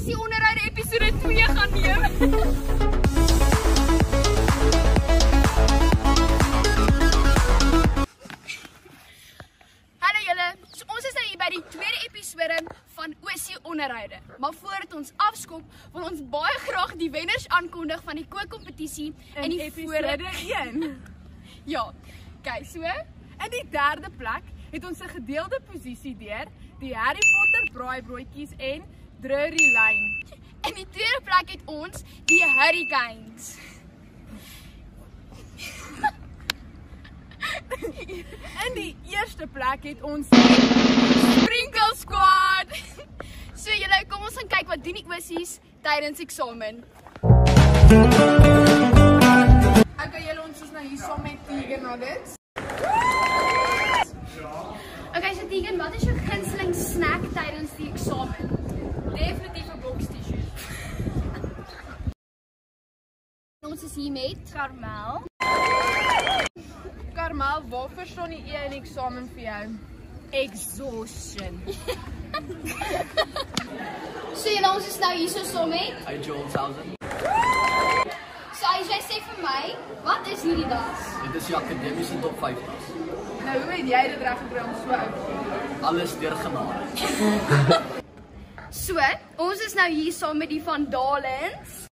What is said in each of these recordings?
Kwessie Onderhoude episode 2 gaan neem. Hallo julle, so ons is nou hier by die tweede episode van Kwessie Onderhoude. Maar voordat ons afskop, wil ons baie graag die wenners aankondig van die kookkompetisie in die episode 1. Ja, kyk so. In die derde plek het ons 'n gedeelde posisie deur die Harry Potter braaibroodjies en Drury Lane. In die tweede plek het ons die Hurricanes. In die eerste plek het ons Sprinkle Squad. So julle, kom ons gaan kyk wat doen die ossies tydens eksamen. Okay, julle, ons is nou hier saam met Tegan Nuggets. Okay, so Tegan, wat is jou gunsteling snack tydens die eksamen? Definitief 'n box t-shirt. Ons is hier met Carmel. Carmel, waarvoor staan die E in eksamen vir jou? Exhaustion. So julle, ons is nou hier so saam met Hi Joel Southern. So as jy sê vir my, wat is hierdie das? Dit is die akademiese top 5 tas. Nou, hoe het jy dit reg gekry om so oud te wees? Alles deur genade. So, ons is nou hier saam met die Van Dalens.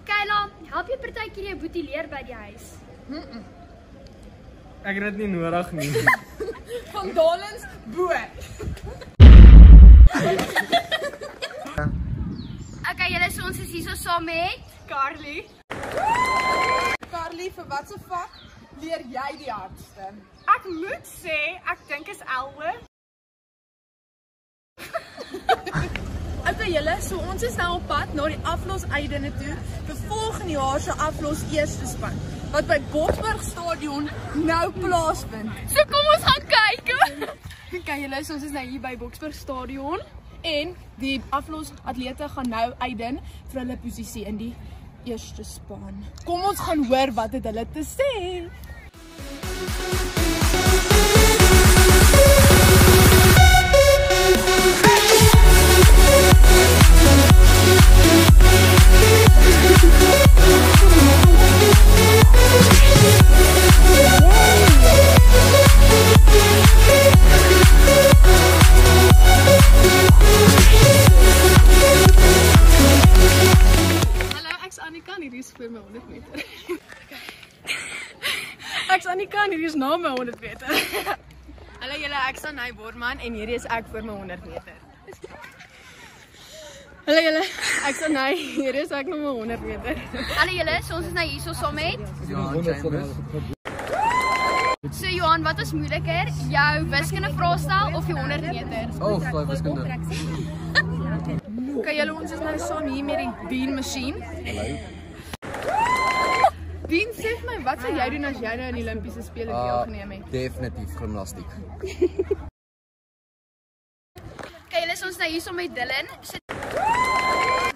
Kayla, help jy partykeer jou boetie leer by die huis? Ek het dit nie nodig nie. Van Dalens bo. Okay, julle, so ons is hier so saam met Carly. Carly, vir watse vak leer jy die hardste? Ek moet sê, ek dink is elwe. Okay julle, so ons is nou op pad na die aflosuitdinge toe vir volgende jaar se aflos eerste span wat by Boksburg Stadion nou plaasvind. So kom ons gaan kyk. Okay julle, so ons is nou hier by Boksburg Stadion en die aflos atlete gaan nou uitdin vir hulle posisie in die eerste span. Kom ons gaan hoor wat het hulle te sê. Ek's Annika en hierdie is na my 100 meter. Hallo julle, ek is Anay Borman en hierdie is ek vir my 100 meter. Hallo julle, ek's Anay, hierdie is ek nog my 100 meter. Hallo julle, so ons is nou hier so saam met Johan Chambers. So Johan, wat is moeiliker? Jou wiskunde vraestel of jou 100 meter? Oh, daai wiskunde. Okay julle, ons is nou saam hier met die Bean Machine. Bean, sê vir my, wat sal jy doen as jy nou in die Olimpiese spele deelgeneem het? Definitief gimnastiek. Okay, julle, so ons nou hier so met Dylan. So,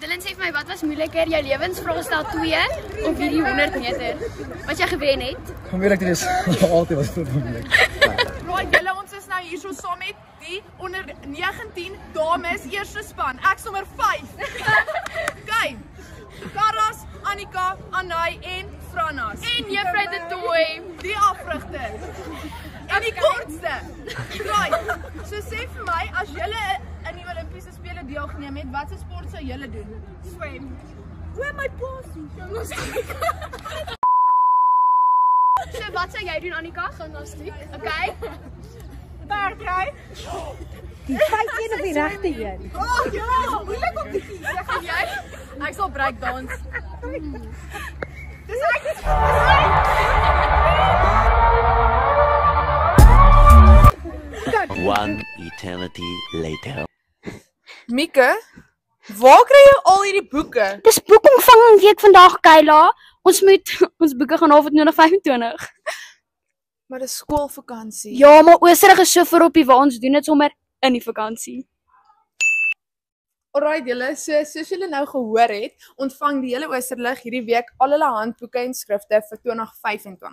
Dylan sê vir my, wat was moeiliker? Jou lewensvraestel 2 of hierdie 100 meter? Wat jy gewen het? Kom weer ek dit is altyd was dit moeilik. Right julle, ons is nou hier so saam met die onder 19 dames eerste span. Ek sommer 5. Okay. Karas, Annika, Anay en Franas. En juffrou de Tooi. Die afrigter. En die kortste. Right. So sê vir my, as julle in die Olimpiese spele deelgeneem het, watse sport sou julle doen? Swem. Hoe my passie. So wat sou jy doen, Annika? Gimnastiek. Okay. Paardry. Die 5 een op die regte een. Oh ja, moeilik om te kies. Gaan jy? Ek sal breakdance. Dis ek. One eternity later. Mieke, waar kry jy al hierdie boeke? Dis boekontvanging week vandag, Kayla. Ons moet ons boeke gaan haal vir 2025. Maar dis skoolvakansie. Ja, maar Oosterrig is so voorop waar ons doen dit sommer in die vakansie. Alright julle, soos julle nou gehoor het, ontvang die hele Oosterlig hierdie week al hulle handboeke en skrifte vir 2025.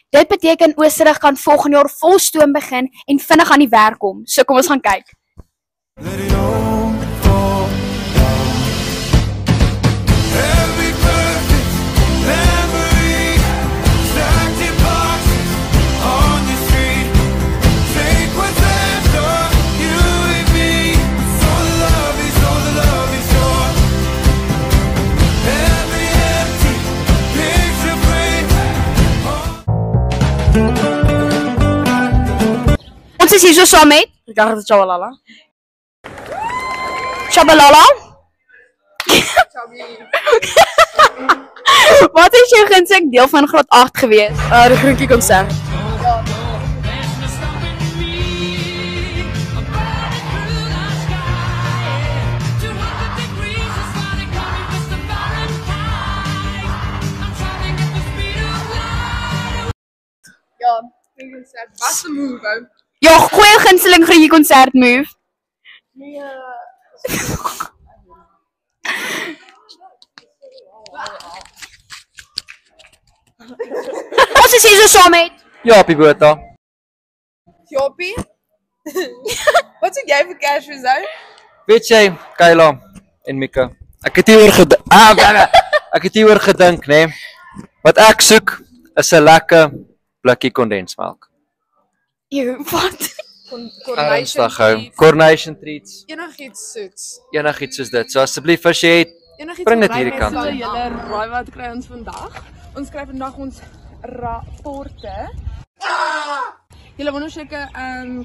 Dit beteken Oosterrig kan volgende jaar volstoom begin en vinnig aan die werk kom. So kom ons gaan kyk. Let it all fall. Ons is hier so saam met Ricardo Chabalala. Shabalala. Wat is jou gunsteling deel van graad 8 gewees? Die groentjie konsert. Ja, die konsert was 'n move ou. Ja, goeie gunsteling groentjie konsert move. Ons is hier so saam met Japie Botha. Jopie. Wat sê jy vir Kersfees ou? Weet jy, Kayla en Mika, ek het hieroor gedink, né? Wat ek soek is 'n lekker blikkie kondensmelk. wat? Ernstig hou. Coronation treats, Enigiets soets. enigiets soos dit. So asseblief as jy het, Enigiets bring dit wat hierdie raai kant. met So sal julle raai wat kry ons vandag? Ons kry vandag ons rapporte. Julle wonder seker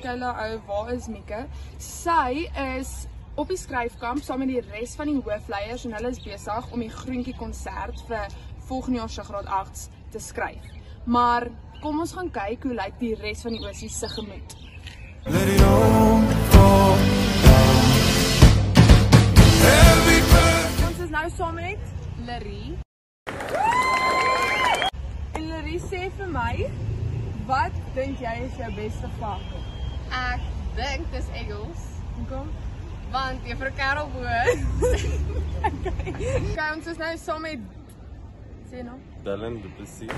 Kayla ou, waar is Mieke? Sy is op die skryfkamp saam met die res van die hoofleiers en hulle is besig om die groentjie konsert vir volgende jaar se graad 8s te skryf. Maar kom ons gaan kyk hoe lyk die res van die osie se gemoed. Ons is nou saam met Larry. En Larry sê vir my, wat dink jy is jou beste vak? Ek dink dis Engels, Hoekom? want juffrou Karel Boer Okay, ons is nou saam met sê nou. Dylan Du Plessis.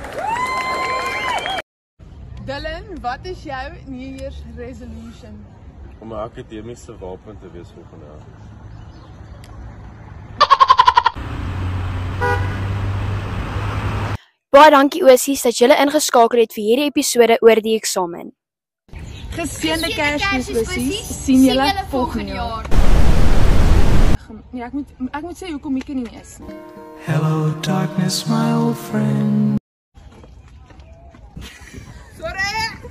Dylan, wat is jou New Year's resolution? Om 'n akademiese wapen te wees volgende jaar. Baie dankie Oosies dat julle ingeskakel het vir hierdie episode oor die eksamen. Geseënde Kersfees, sien julle volgende jaar. Nee, ek moet sê hoekom Mieke nie is nie. Hello, darkness, my old friend.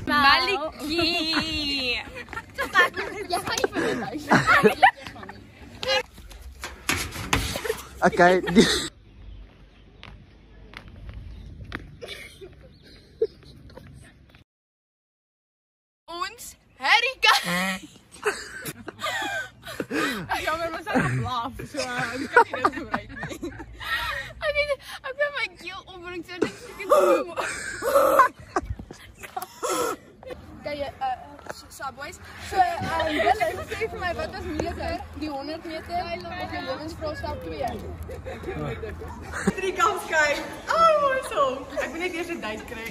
Malikie. Jy gaan nie vir my luister. Okay. Ons Herika. Jammer, maar sy het laaf, so ek kan nie dit gebruik nie. Ek wil my keel opbring so dit ek boys. So, Dylan, sê vir my wat was meter? Die 100 meter of die lewensvraestap 2? Trikamskyk. Oh, so. Ek moet net eers 'n date kry.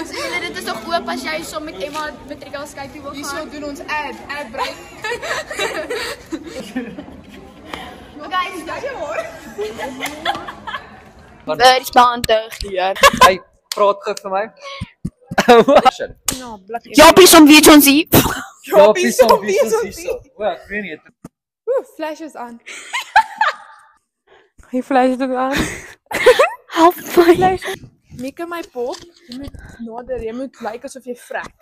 So julle dit is nog oop as jy saam met Emma matriekal skyk wil gaan. Hierso doen ons ad break. Guys, Jy hoor. daar is beantwoord hier. Hey, praat gou vir my. Japie som weet ons hier. Japie som wie so. Wel, ek weet nie. Flashes aan. Hy flash dit aan. Help my. Mieke my pop, jy moet nader, jy moet lyk asof jy vrek.